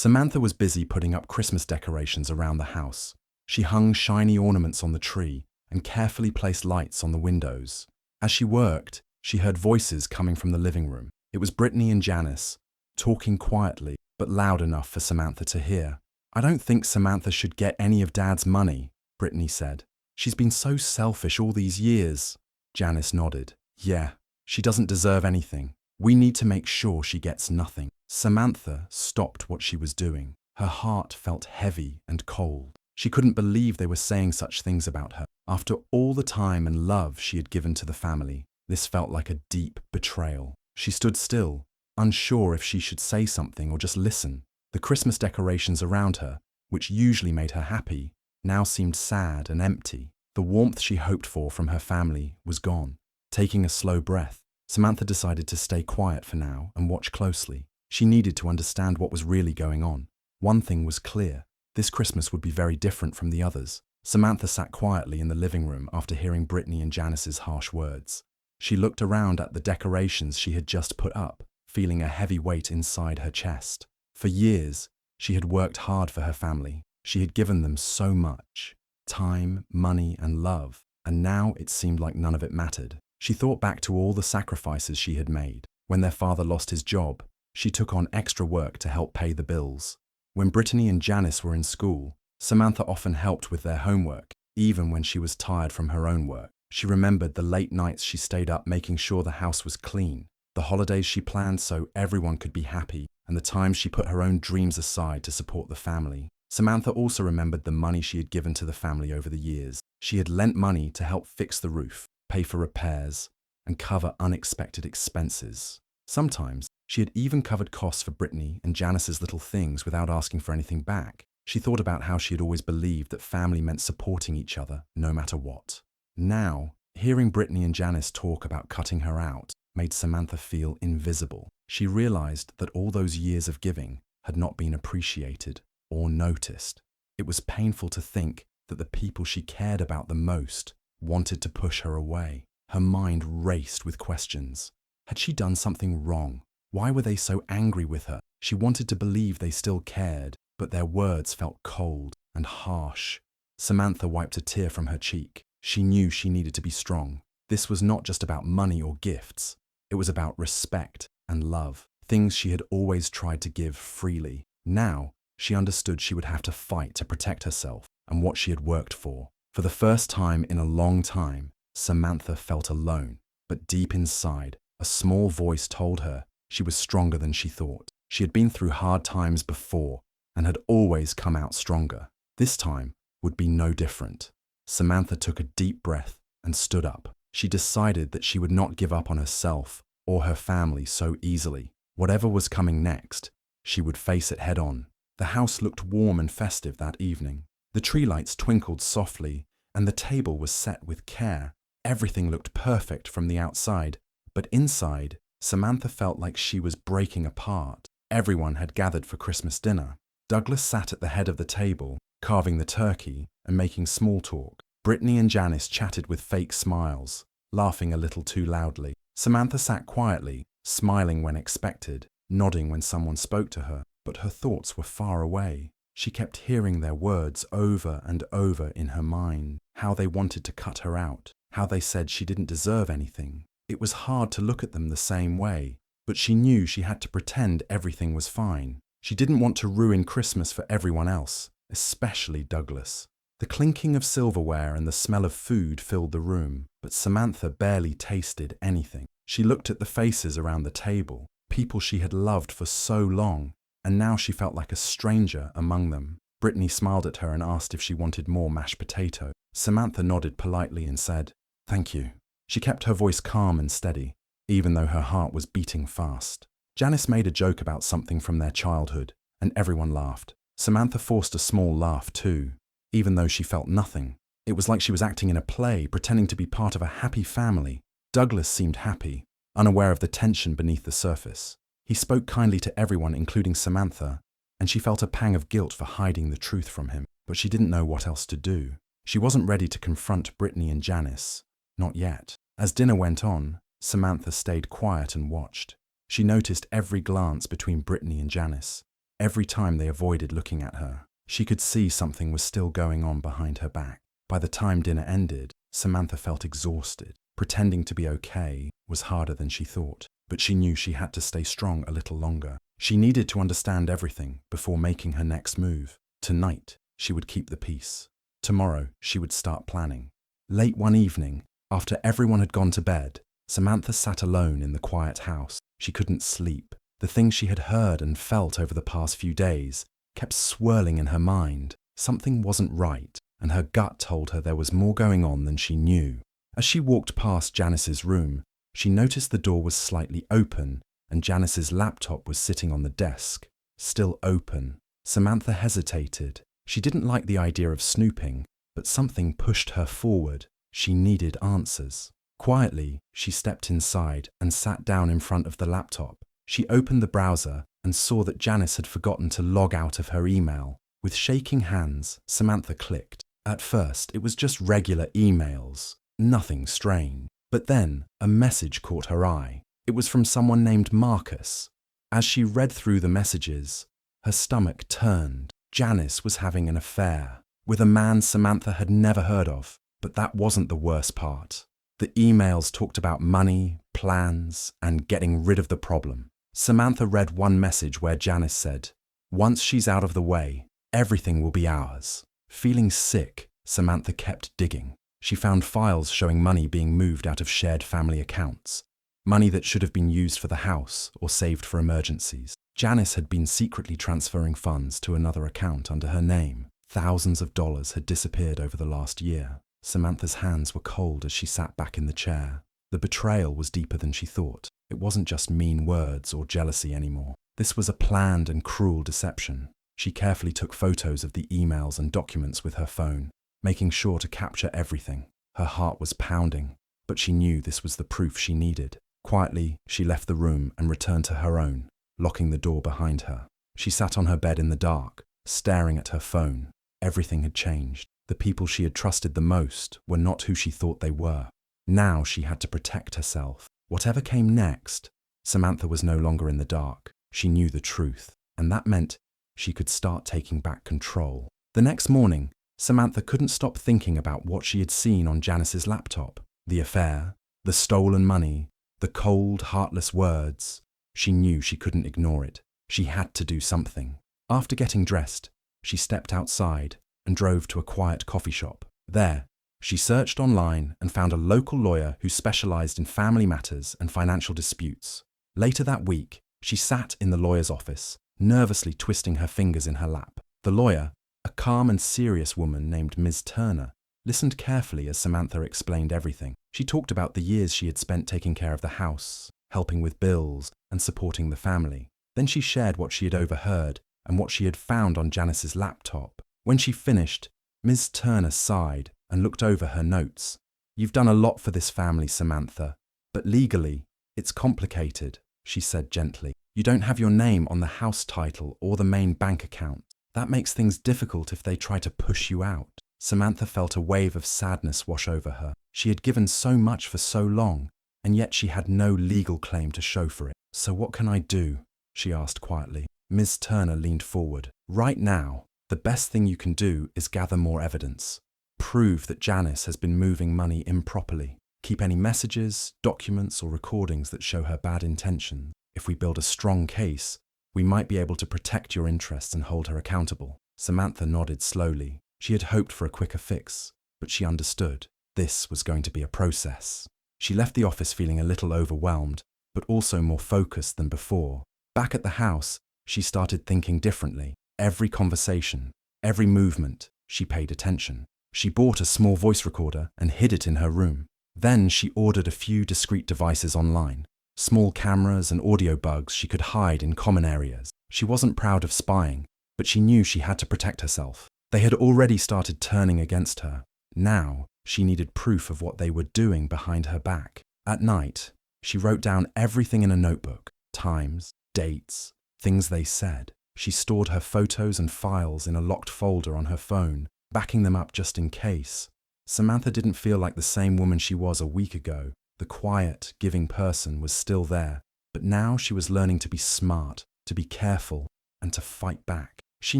Samantha was busy putting up Christmas decorations around the house. She hung shiny ornaments on the tree and carefully placed lights on the windows. As she worked, she heard voices coming from the living room. It was Brittany and Janice, talking quietly but loud enough for Samantha to hear. "I don't think Samantha should get any of Dad's money," Brittany said. "She's been so selfish all these years." Janice nodded. "Yeah, she doesn't deserve anything. We need to make sure she gets nothing." Samantha stopped what she was doing. Her heart felt heavy and cold. She couldn't believe they were saying such things about her. After all the time and love she had given to the family, this felt like a deep betrayal. She stood still, unsure if she should say something or just listen. The Christmas decorations around her, which usually made her happy, now seemed sad and empty. The warmth she hoped for from her family was gone. Taking a slow breath, Samantha decided to stay quiet for now and watch closely. She needed to understand what was really going on. One thing was clear. This Christmas would be very different from the others. Samantha sat quietly in the living room after hearing Brittany and Janice's harsh words. She looked around at the decorations she had just put up, feeling a heavy weight inside her chest. For years, she had worked hard for her family. She had given them so much. Time, money, and love. And now it seemed like none of it mattered. She thought back to all the sacrifices she had made. When their father lost his job, she took on extra work to help pay the bills. When Brittany and Janice were in school, Samantha often helped with their homework, even when she was tired from her own work. She remembered the late nights she stayed up making sure the house was clean, the holidays she planned so everyone could be happy, and the times she put her own dreams aside to support the family. Samantha also remembered the money she had given to the family over the years. She had lent money to help fix the roof, pay for repairs, and cover unexpected expenses. Sometimes, she had even covered costs for Brittany and Janice's little things without asking for anything back. She thought about how she had always believed that family meant supporting each other, no matter what. Now, hearing Brittany and Janice talk about cutting her out made Samantha feel invisible. She realized that all those years of giving had not been appreciated or noticed. It was painful to think that the people she cared about the most wanted to push her away. Her mind raced with questions. Had she done something wrong? Why were they so angry with her? She wanted to believe they still cared, but their words felt cold and harsh. Samantha wiped a tear from her cheek. She knew she needed to be strong. This was not just about money or gifts. It was about respect and love, things she had always tried to give freely. Now, she understood she would have to fight to protect herself and what she had worked for. For the first time in a long time, Samantha felt alone, but deep inside, a small voice told her she was stronger than she thought. She had been through hard times before and had always come out stronger. This time would be no different. Samantha took a deep breath and stood up. She decided that she would not give up on herself or her family so easily. Whatever was coming next, she would face it head on. The house looked warm and festive that evening. The tree lights twinkled softly and the table was set with care. Everything looked perfect from the outside, but inside, Samantha felt like she was breaking apart. Everyone had gathered for Christmas dinner. Douglas sat at the head of the table, carving the turkey and making small talk. Brittany and Janice chatted with fake smiles, laughing a little too loudly. Samantha sat quietly, smiling when expected, nodding when someone spoke to her, but her thoughts were far away. She kept hearing their words over and over in her mind, how they wanted to cut her out, how they said she didn't deserve anything. It was hard to look at them the same way, but she knew she had to pretend everything was fine. She didn't want to ruin Christmas for everyone else, especially Douglas. The clinking of silverware and the smell of food filled the room, but Samantha barely tasted anything. She looked at the faces around the table, people she had loved for so long, and now she felt like a stranger among them. Brittany smiled at her and asked if she wanted more mashed potato. Samantha nodded politely and said, "Thank you." She kept her voice calm and steady, even though her heart was beating fast. Janice made a joke about something from their childhood, and everyone laughed. Samantha forced a small laugh too, even though she felt nothing. It was like she was acting in a play, pretending to be part of a happy family. Douglas seemed happy, unaware of the tension beneath the surface. He spoke kindly to everyone, including Samantha, and she felt a pang of guilt for hiding the truth from him, but she didn't know what else to do. She wasn't ready to confront Brittany and Janice. Not yet. As dinner went on, Samantha stayed quiet and watched. She noticed every glance between Brittany and Janice. every time they avoided looking at her. She could see something was still going on behind her back. By the time dinner ended, Samantha felt exhausted. Pretending to be okay was harder than she thought, but she knew she had to stay strong a little longer. She needed to understand everything before making her next move. Tonight, she would keep the peace. Tomorrow, she would start planning. Late one evening, after everyone had gone to bed, Samantha sat alone in the quiet house. She couldn't sleep. The things she had heard and felt over the past few days kept swirling in her mind. Something wasn't right, and her gut told her there was more going on than she knew. As she walked past Janice's room, she noticed the door was slightly open, and Janice's laptop was sitting on the desk, still open. Samantha hesitated. She didn't like the idea of snooping, but something pushed her forward. She needed answers. Quietly, she stepped inside and sat down in front of the laptop. She opened the browser and saw that Janice had forgotten to log out of her email. With shaking hands, Samantha clicked. At first, it was just regular emails, nothing strange. But then, a message caught her eye. It was from someone named Marcus. As she read through the messages, her stomach turned. Janice was having an affair with a man Samantha had never heard of. But that wasn't the worst part. The emails talked about money, plans, and getting rid of the problem. Samantha read one message where Janice said, "Once she's out of the way, everything will be ours." Feeling sick, Samantha kept digging. She found files showing money being moved out of shared family accounts, money that should have been used for the house or saved for emergencies. Janice had been secretly transferring funds to another account under her name. Thousands of dollars had disappeared over the last year. Samantha's hands were cold as she sat back in the chair. The betrayal was deeper than she thought. It wasn't just mean words or jealousy anymore. This was a planned and cruel deception. She carefully took photos of the emails and documents with her phone, making sure to capture everything. Her heart was pounding, but she knew this was the proof she needed. Quietly, she left the room and returned to her own, locking the door behind her. She sat on her bed in the dark, staring at her phone. Everything had changed. The people she had trusted the most were not who she thought they were. Now she had to protect herself. Whatever came next, Samantha was no longer in the dark. She knew the truth, and that meant she could start taking back control. The next morning, Samantha couldn't stop thinking about what she had seen on Janice's laptop. The affair, the stolen money, the cold, heartless words. She knew she couldn't ignore it. She had to do something. After getting dressed, she stepped outside and drove to a quiet coffee shop. There, she searched online and found a local lawyer who specialized in family matters and financial disputes. Later that week, she sat in the lawyer's office, nervously twisting her fingers in her lap. The lawyer, a calm and serious woman named Ms. Turner, listened carefully as Samantha explained everything. She talked about the years she had spent taking care of the house, helping with bills, and supporting the family. Then she shared what she had overheard and what she had found on Janice's laptop. When she finished, Ms. Turner sighed and looked over her notes. "You've done a lot for this family, Samantha, but legally, it's complicated," she said gently. "You don't have your name on the house title or the main bank account. That makes things difficult if they try to push you out." Samantha felt a wave of sadness wash over her. She had given so much for so long, and yet she had no legal claim to show for it. "So what can I do?" she asked quietly. Ms. Turner leaned forward. "Right now, the best thing you can do is gather more evidence. Prove that Janice has been moving money improperly. Keep any messages, documents, or recordings that show her bad intentions. If we build a strong case, we might be able to protect your interests and hold her accountable." Samantha nodded slowly. She had hoped for a quicker fix, but she understood. This was going to be a process. She left the office feeling a little overwhelmed, but also more focused than before. Back at the house, she started thinking differently. Every conversation, every movement, she paid attention. She bought a small voice recorder and hid it in her room. Then she ordered a few discreet devices online. Small cameras and audio bugs she could hide in common areas. She wasn't proud of spying, but she knew she had to protect herself. They had already started turning against her. Now, she needed proof of what they were doing behind her back. At night, she wrote down everything in a notebook. Times, dates, things they said. She stored her photos and files in a locked folder on her phone, backing them up just in case. Samantha didn't feel like the same woman she was a week ago. The quiet, giving person was still there, but now she was learning to be smart, to be careful, and to fight back. She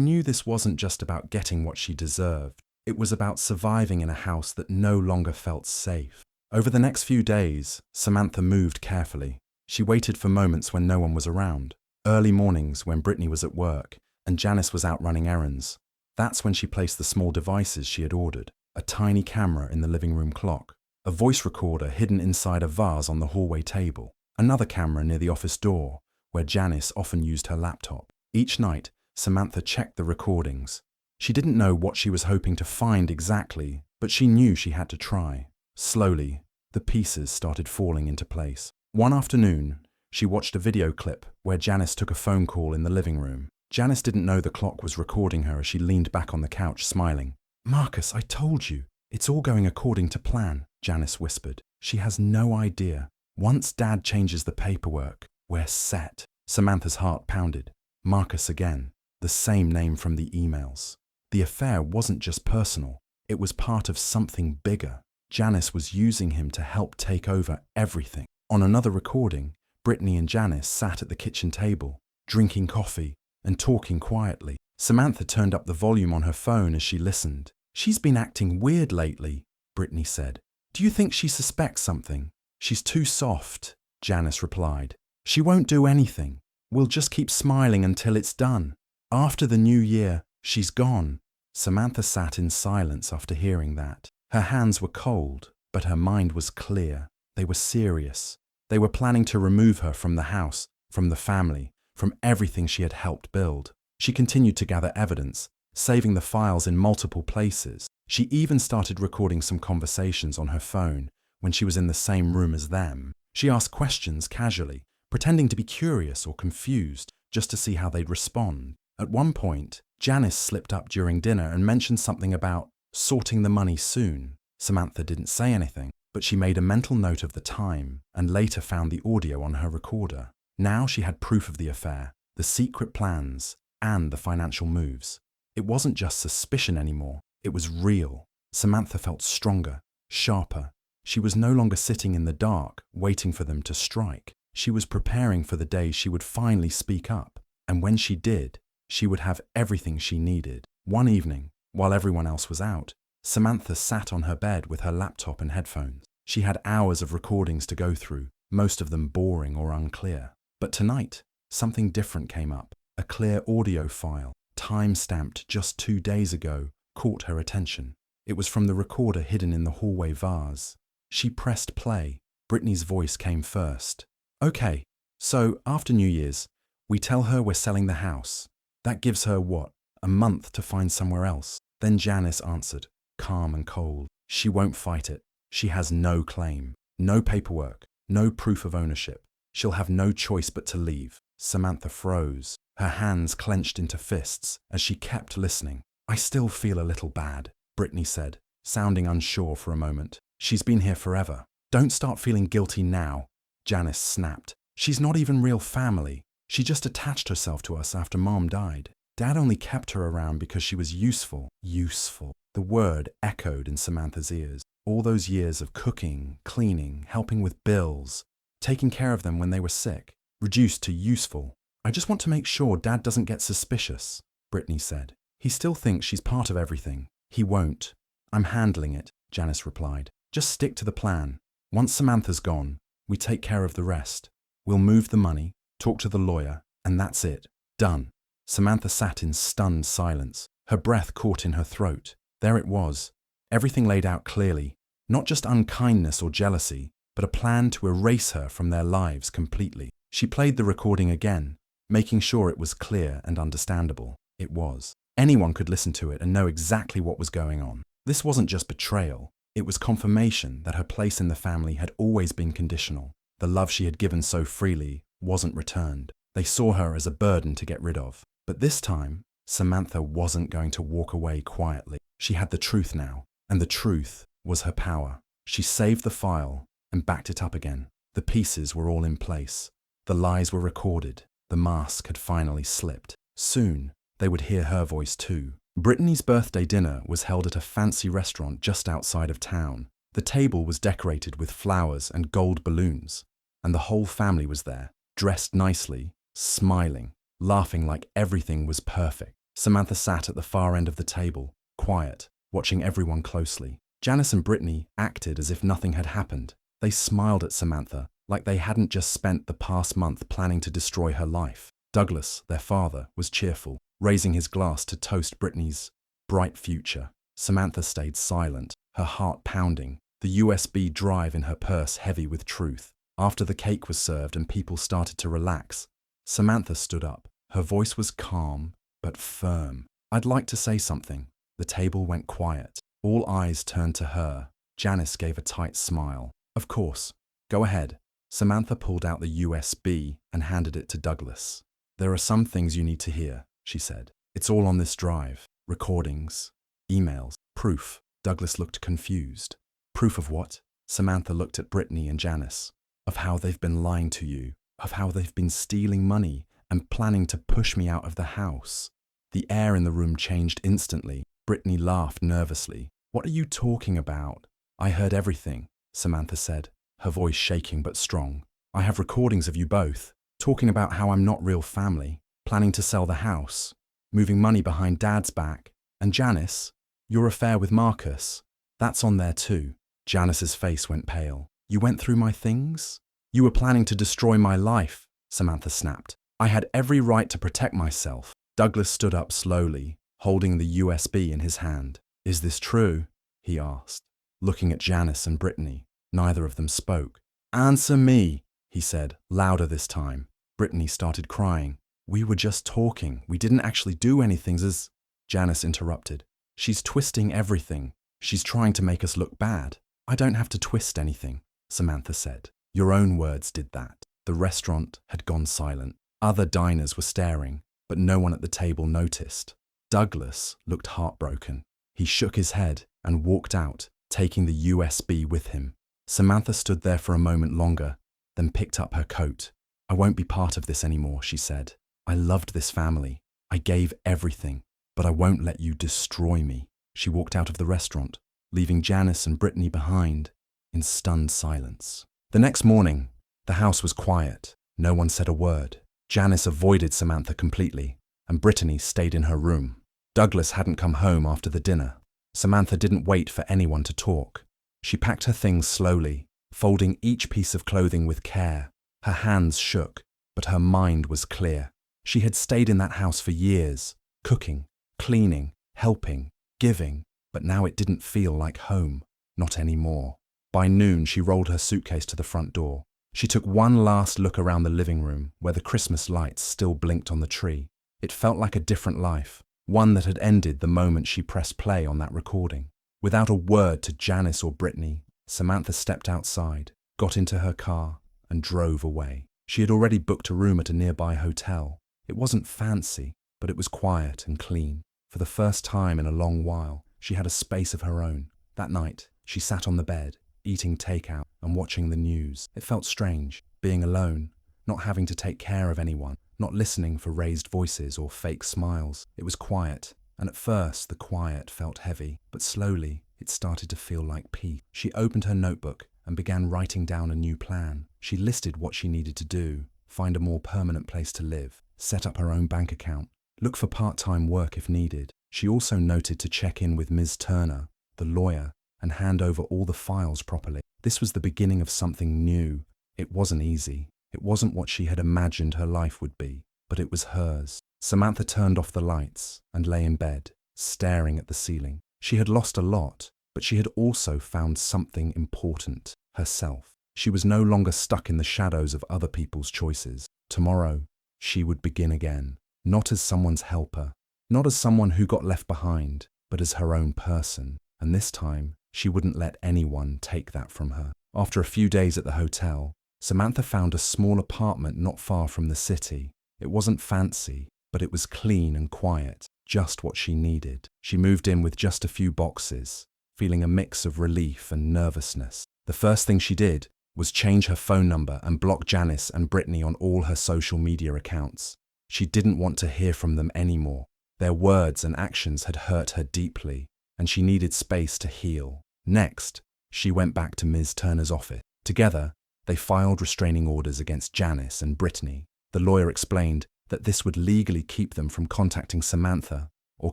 knew this wasn't just about getting what she deserved. It was about surviving in a house that no longer felt safe. Over the next few days, Samantha moved carefully. She waited for moments when no one was around. Early mornings when Brittany was at work and Janice was out running errands. That's when she placed the small devices she had ordered. A tiny camera in the living room clock, a voice recorder hidden inside a vase on the hallway table, another camera near the office door, where Janice often used her laptop. Each night, Samantha checked the recordings. She didn't know what she was hoping to find exactly, but she knew she had to try. Slowly, the pieces started falling into place. One afternoon, she watched a video clip where Janice took a phone call in the living room. Janice didn't know the clock was recording her as she leaned back on the couch, smiling. "Marcus, I told you, it's all going according to plan," Janice whispered. She has no idea. Once Dad changes the paperwork, we're set. Samantha's heart pounded. Marcus again, the same name from the emails. The affair wasn't just personal, it was part of something bigger. Janice was using him to help take over everything. On another recording, Brittany and Janice sat at the kitchen table, drinking coffee and talking quietly. Samantha turned up the volume on her phone as she listened. "She's been acting weird lately," Brittany said. "Do you think she suspects something?" "She's too soft," Janice replied. "She won't do anything. We'll just keep smiling until it's done. After the new year, she's gone." Samantha sat in silence after hearing that. Her hands were cold, but her mind was clear. They were serious. They were planning to remove her from the house, from the family, from everything she had helped build. She continued to gather evidence, saving the files in multiple places. She even started recording some conversations on her phone when she was in the same room as them. She asked questions casually, pretending to be curious or confused, just to see how they'd respond. At one point, Janice slipped up during dinner and mentioned something about sorting the money soon. Samantha didn't say anything, but she made a mental note of the time and later found the audio on her recorder. Now she had proof of the affair, the secret plans, and the financial moves. It wasn't just suspicion anymore, it was real. Samantha felt stronger, sharper. She was no longer sitting in the dark, waiting for them to strike. She was preparing for the day she would finally speak up, and when she did, she would have everything she needed. One evening, while everyone else was out, Samantha sat on her bed with her laptop and headphones. She had hours of recordings to go through, most of them boring or unclear. But tonight, something different came up. A clear audio file, time-stamped just 2 days ago, caught her attention. It was from the recorder hidden in the hallway vase. She pressed play. Brittany's voice came first. "Okay, so after New Year's, we tell her we're selling the house. That gives her, what, a month to find somewhere else?" Then Janice answered, calm and cold. "She won't fight it. She has no claim, no paperwork, no proof of ownership. She'll have no choice but to leave." Samantha froze, her hands clenched into fists as she kept listening. "I still feel a little bad," Brittany said, sounding unsure for a moment. "She's been here forever. Don't start feeling guilty now," Janice snapped. "She's not even real family. She just attached herself to us after Mom died. Dad only kept her around because she was useful." Useful. The word echoed in Samantha's ears. All those years of cooking, cleaning, helping with bills, taking care of them when they were sick, reduced to useful. "I just want to make sure Dad doesn't get suspicious," Brittany said. "He still thinks she's part of everything." "He won't. I'm handling it," Janice replied. "Just stick to the plan. Once Samantha's gone, we take care of the rest. We'll move the money, talk to the lawyer, and that's it. Done." Samantha sat in stunned silence, her breath caught in her throat. There it was, everything laid out clearly, not just unkindness or jealousy, but a plan to erase her from their lives completely. She played the recording again, making sure it was clear and understandable. It was. Anyone could listen to it and know exactly what was going on. This wasn't just betrayal, it was confirmation that her place in the family had always been conditional. The love she had given so freely wasn't returned. They saw her as a burden to get rid of. But this time, Samantha wasn't going to walk away quietly. She had the truth now, and the truth was her power. She saved the file and backed it up again. The pieces were all in place. The lies were recorded. The mask had finally slipped. Soon, they would hear her voice too. Brittany's birthday dinner was held at a fancy restaurant just outside of town. The table was decorated with flowers and gold balloons, and the whole family was there, dressed nicely, smiling. laughing like everything was perfect. Samantha sat at the far end of the table, quiet, watching everyone closely. Janice and Brittany acted as if nothing had happened. They smiled at Samantha, like they hadn't just spent the past month planning to destroy her life. Douglas, their father, was cheerful, raising his glass to toast Brittany's bright future. Samantha stayed silent, her heart pounding, the USB drive in her purse heavy with truth. After the cake was served and people started to relax, Samantha stood up. Her voice was calm, but firm. "I'd like to say something." The table went quiet. All eyes turned to her. Janice gave a tight smile. "Of course. Go ahead." Samantha pulled out the USB and handed it to Douglas. "There are some things you need to hear," she said. "It's all on this drive. Recordings, emails, proof." Douglas looked confused. "Proof of what?" Samantha looked at Brittany and Janice. "Of how they've been lying to you, of how they've been stealing money and planning to push me out of the house." The air in the room changed instantly. Brittany laughed nervously. "What are you talking about?" "I heard everything," Samantha said, her voice shaking but strong. "I have recordings of you both, talking about how I'm not real family, planning to sell the house, moving money behind Dad's back. And Janice, your affair with Marcus, that's on there too." Janice's face went pale. "You went through my things? You were planning to destroy my life," Samantha snapped. "I had every right to protect myself." Douglas stood up slowly, holding the USB in his hand. "Is this true?" he asked, looking at Janice and Brittany. Neither of them spoke. "Answer me," he said, louder this time. Brittany started crying. "We were just talking. We didn't actually do anything as—" Janice interrupted. "She's twisting everything. She's trying to make us look bad." "I don't have to twist anything," Samantha said. "Your own words did that." The restaurant had gone silent. Other diners were staring, but no one at the table noticed. Douglas looked heartbroken. He shook his head and walked out, taking the USB with him. Samantha stood there for a moment longer, then picked up her coat. "I won't be part of this anymore," she said. "I loved this family. I gave everything, but I won't let you destroy me." She walked out of the restaurant, leaving Janice and Brittany behind in stunned silence. The next morning, the house was quiet. No one said a word. Janice avoided Samantha completely, and Brittany stayed in her room. Douglas hadn't come home after the dinner. Samantha didn't wait for anyone to talk. She packed her things slowly, folding each piece of clothing with care. Her hands shook, but her mind was clear. She had stayed in that house for years, cooking, cleaning, helping, giving, but now it didn't feel like home, not anymore. By noon, she rolled her suitcase to the front door. She took one last look around the living room, where the Christmas lights still blinked on the tree. It felt like a different life, one that had ended the moment she pressed play on that recording. Without a word to Janice or Brittany, Samantha stepped outside, got into her car, and drove away. She had already booked a room at a nearby hotel. It wasn't fancy, but it was quiet and clean. For the first time in a long while, she had a space of her own. That night, she sat on the bed, eating takeout and watching the news. It felt strange, being alone, not having to take care of anyone, not listening for raised voices or fake smiles. It was quiet, and at first the quiet felt heavy, but slowly it started to feel like peace. She opened her notebook and began writing down a new plan. She listed what she needed to do: find a more permanent place to live, set up her own bank account, look for part-time work if needed. She also noted to check in with Ms. Turner, the lawyer, and hand over all the files properly. This was the beginning of something new. It wasn't easy. It wasn't what she had imagined her life would be, but it was hers. Samantha turned off the lights and lay in bed, staring at the ceiling. She had lost a lot, but she had also found something important: herself. She was no longer stuck in the shadows of other people's choices. Tomorrow, she would begin again, not as someone's helper, not as someone who got left behind, but as her own person. And this time, she wouldn't let anyone take that from her. After a few days at the hotel, Samantha found a small apartment not far from the city. It wasn't fancy, but it was clean and quiet, just what she needed. She moved in with just a few boxes, feeling a mix of relief and nervousness. The first thing she did was change her phone number and block Janice and Brittany on all her social media accounts. She didn't want to hear from them anymore. Their words and actions had hurt her deeply, and she needed space to heal. Next, she went back to Ms. Turner's office. Together, they filed restraining orders against Janice and Brittany. The lawyer explained that this would legally keep them from contacting Samantha or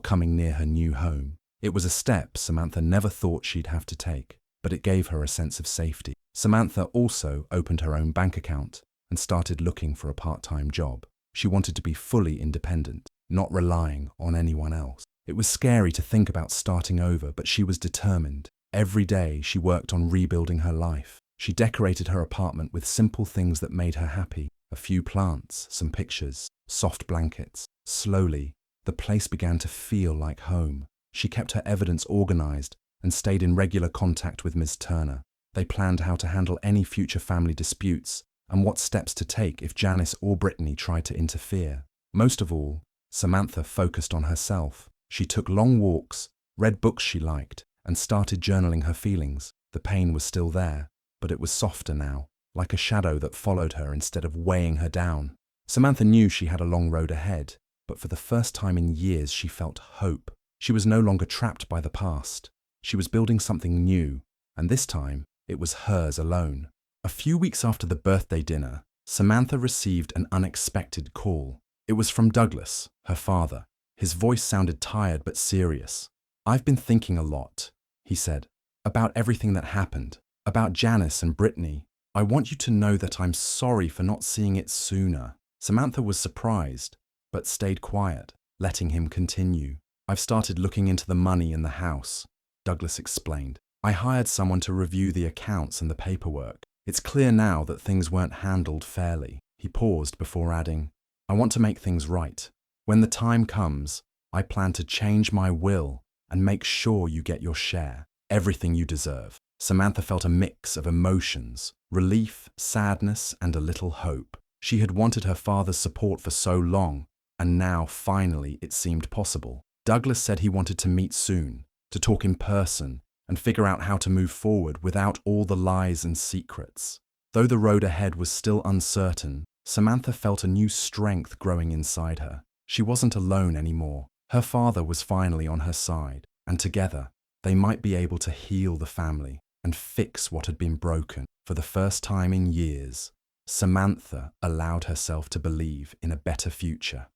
coming near her new home. It was a step Samantha never thought she'd have to take, but it gave her a sense of safety. Samantha also opened her own bank account and started looking for a part-time job. She wanted to be fully independent, not relying on anyone else. It was scary to think about starting over, but she was determined. Every day she worked on rebuilding her life. She decorated her apartment with simple things that made her happy. A few plants, some pictures, soft blankets. Slowly, the place began to feel like home. She kept her evidence organized and stayed in regular contact with Ms. Turner. They planned how to handle any future family disputes and what steps to take if Janice or Brittany tried to interfere. Most of all, Samantha focused on herself. She took long walks, read books she liked, and started journaling her feelings. The pain was still there, but it was softer now, like a shadow that followed her instead of weighing her down. Samantha knew she had a long road ahead, but for the first time in years she felt hope. She was no longer trapped by the past. She was building something new, and this time it was hers alone. A few weeks after the birthday dinner, Samantha received an unexpected call. It was from Douglas, her father. His voice sounded tired but serious. "I've been thinking a lot," he said, "about everything that happened, about Janice and Brittany. I want you to know that I'm sorry for not seeing it sooner." Samantha was surprised, but stayed quiet, letting him continue. "I've started looking into the money in the house," Douglas explained. "I hired someone to review the accounts and the paperwork. It's clear now that things weren't handled fairly." He paused before adding, "I want to make things right. When the time comes, I plan to change my will and make sure you get your share, everything you deserve." Samantha felt a mix of emotions, relief, sadness, and a little hope. She had wanted her father's support for so long, and now finally it seemed possible. Douglas said he wanted to meet soon, to talk in person, and figure out how to move forward without all the lies and secrets. Though the road ahead was still uncertain, Samantha felt a new strength growing inside her. She wasn't alone anymore. Her father was finally on her side, and together, they might be able to heal the family and fix what had been broken. For the first time in years, Samantha allowed herself to believe in a better future.